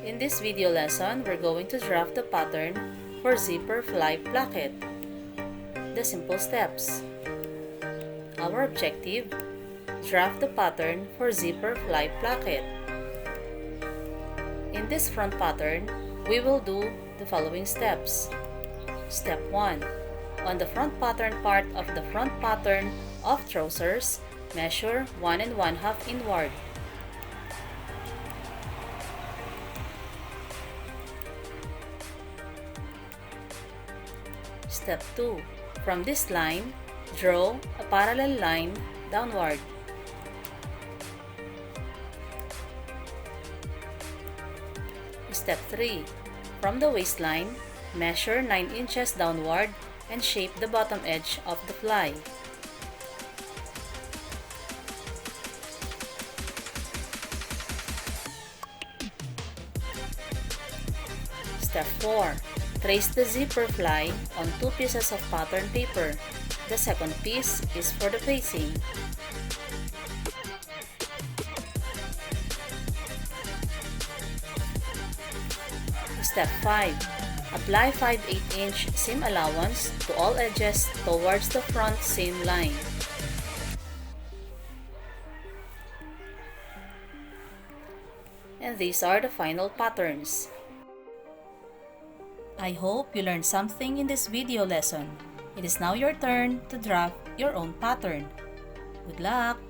In this video lesson, we're going to draft the pattern for zipper fly placket. The simple steps. Our objective: draft the pattern for zipper fly placket. In this front pattern, we will do the following steps. Step 1. On the front pattern part of the front pattern of trousers, measure 1 1/2 inward. Step 2. From this line, draw a parallel line downward. Step 3. From the waistline, measure 9 inches downward and shape the bottom edge of the fly. Step 4. Trace the zipper fly on 2 pieces of pattern paper. The second piece is for the facing. Step 5. Apply 5/8" seam allowance to all edges towards the front seam line. And these are the final patterns. I hope you learned something in this video lesson. It is now your turn to draft your own pattern. Good luck!